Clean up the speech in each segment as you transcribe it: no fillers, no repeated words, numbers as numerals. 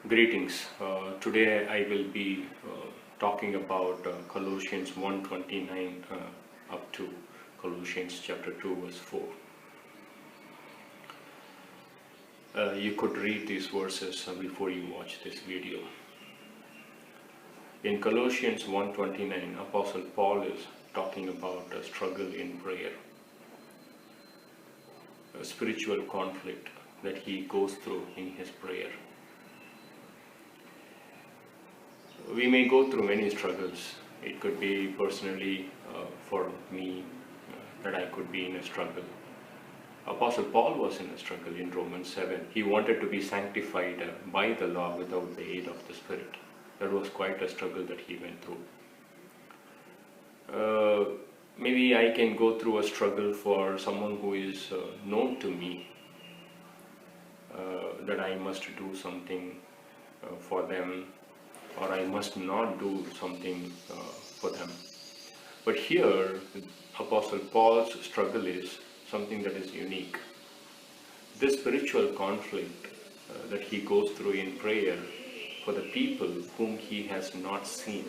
Greetings. Today I will be talking about Colossians 1:29 up to Colossians chapter 2 verse 4. You could read these verses before you watch this video. In Colossians 1:29, Apostle Paul is talking about a struggle in prayer, a spiritual conflict that he goes through in his prayer. We may go through many struggles. It could be personally for me that I could be in a struggle. Apostle Paul was in a struggle in Romans 7. He wanted to be sanctified by the law without the aid of the Spirit. That was quite a struggle that he went through. Maybe I can go through a struggle for someone who is known to me, that I must do something for them, or I must not do something for them. But here, Apostle Paul's struggle is something that is unique. This spiritual conflict that he goes through in prayer for the people whom he has not seen.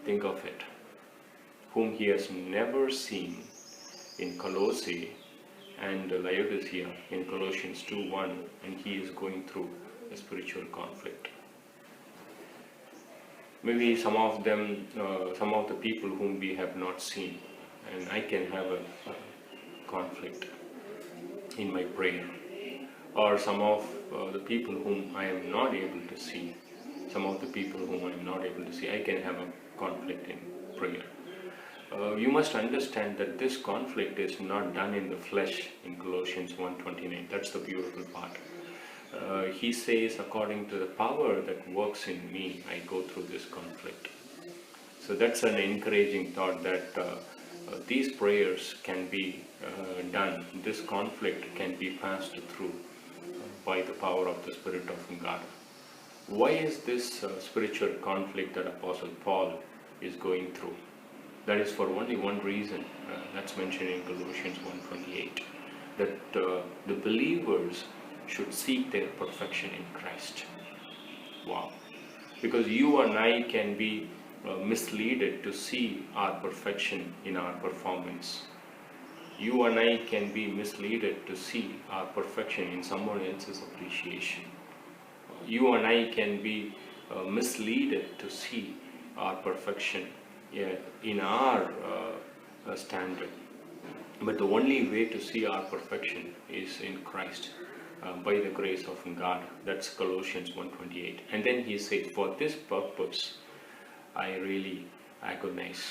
Think of it. Whom he has never seen in Colossae and Laodicea in Colossians 2:1, and he is going through a spiritual conflict. Maybe some of the people whom we have not seen, and I can have a conflict in my prayer, or some of the people whom I am not able to see, some of the people whom I am not able to see, I can have a conflict in prayer. You must understand that this conflict is not done in the flesh in Colossians 1:29. That's the beautiful part. He says, according to the power that works in me, I go through this conflict. So that's an encouraging thought that these prayers can be done. This conflict can be passed through by the power of the Spirit of God. Why is this spiritual conflict that Apostle Paul is going through? That is for only one reason. That's mentioned in Colossians 1:28. That the believers should seek their perfection in Christ. Wow. Because you and I can be misleaded to see our perfection in our performance. You and I can be misleaded to see our perfection in someone else's appreciation. You and I can be misleaded to see our perfection in our standard. But the only way to see our perfection is in Christ. By the grace of God. That's Colossians 1:28. And then he says, for this purpose I really agonize.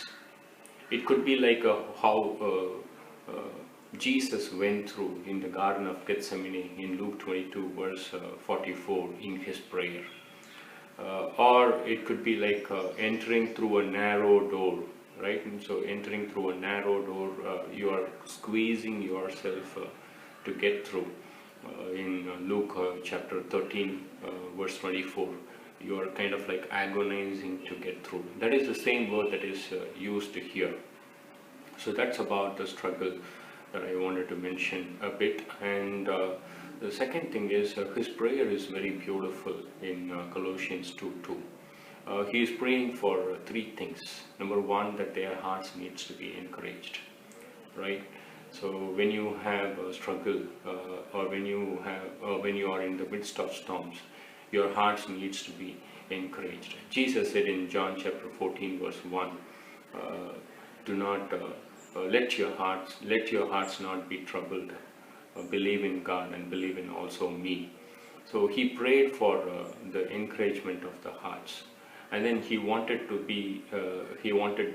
It could be like how Jesus went through in the Garden of Gethsemane in Luke 22 verse 44 in his prayer. Or it could be like entering through a narrow door, right? And so entering through a narrow door, you are squeezing yourself to get through. In Luke chapter 13 verse 24, you are kind of like agonizing to get through. That is the same word that is used here. So that's about the struggle that I wanted to mention a bit. And the second thing is his prayer is very beautiful in Colossians 2:2. He is praying for three things. Number one, that their hearts needs to be encouraged, right? So when you have a struggle, or when you are in the midst of storms, your hearts needs to be encouraged. Jesus said in John chapter 14 verse 1, do not let your hearts not be troubled. Believe in God and believe in also me. So he prayed for the encouragement of the hearts, and then he wanted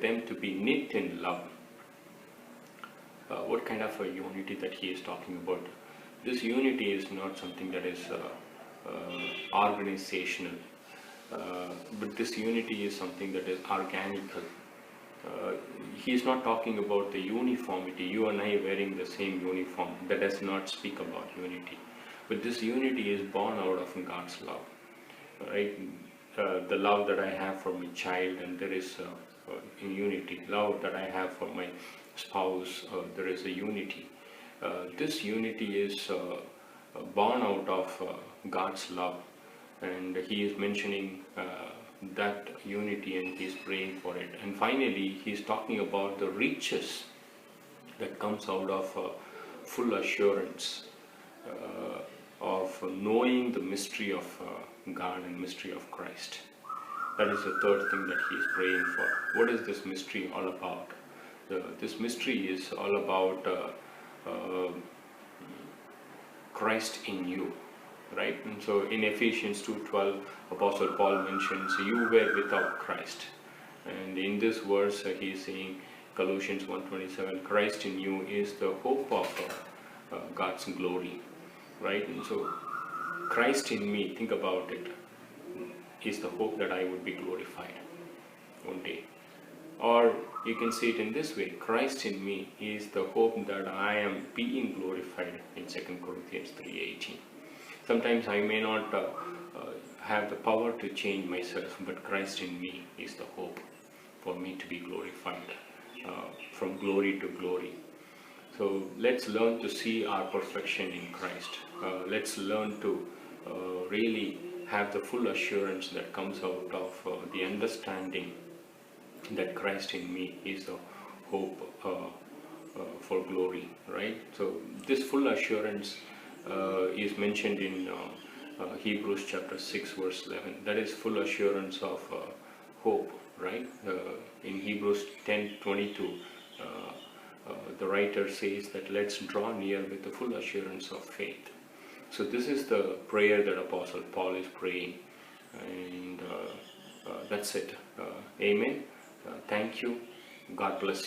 them to be knit in love. What kind of a unity that he is talking about? This unity is not something that is organizational, but this unity is something that is organical. He is not talking about the uniformity, you and I wearing the same uniform. That does not speak about unity. But this unity is born out of God's love, right? The love that I have for my child, and there is unity. Love that I have for my spouse, there is a unity. This unity is born out of God's love, and he is mentioning that unity, and he is praying for it. And finally he is talking about the riches that comes out of full assurance of knowing the mystery of God and mystery of Christ. That is the third thing that he is praying for. What is this mystery all about? This mystery is all about Christ in you, right? And so in Ephesians 2:12, Apostle Paul mentions you were without Christ, and in this verse he is saying, Colossians 1:27, Christ in you is the hope of God's glory, right? And so Christ in me, think about it, is the hope that I would be glorified one day. Or you can see it in this way, Christ in me is the hope that I am being glorified in 2 Corinthians 3:18. Sometimes I may not have the power to change myself, but Christ in me is the hope for me to be glorified from glory to glory. So let's learn to see our perfection in Christ. Let's learn to really have the full assurance that comes out of the understanding that Christ in me is the hope for glory, right? So this full assurance is mentioned in Hebrews chapter 6 verse 11. That is full assurance of hope, right? In Hebrews 10:22, the writer says that let's draw near with the full assurance of faith. So this is the prayer that Apostle Paul is praying, and that's it. Amen. Thank you. God bless you.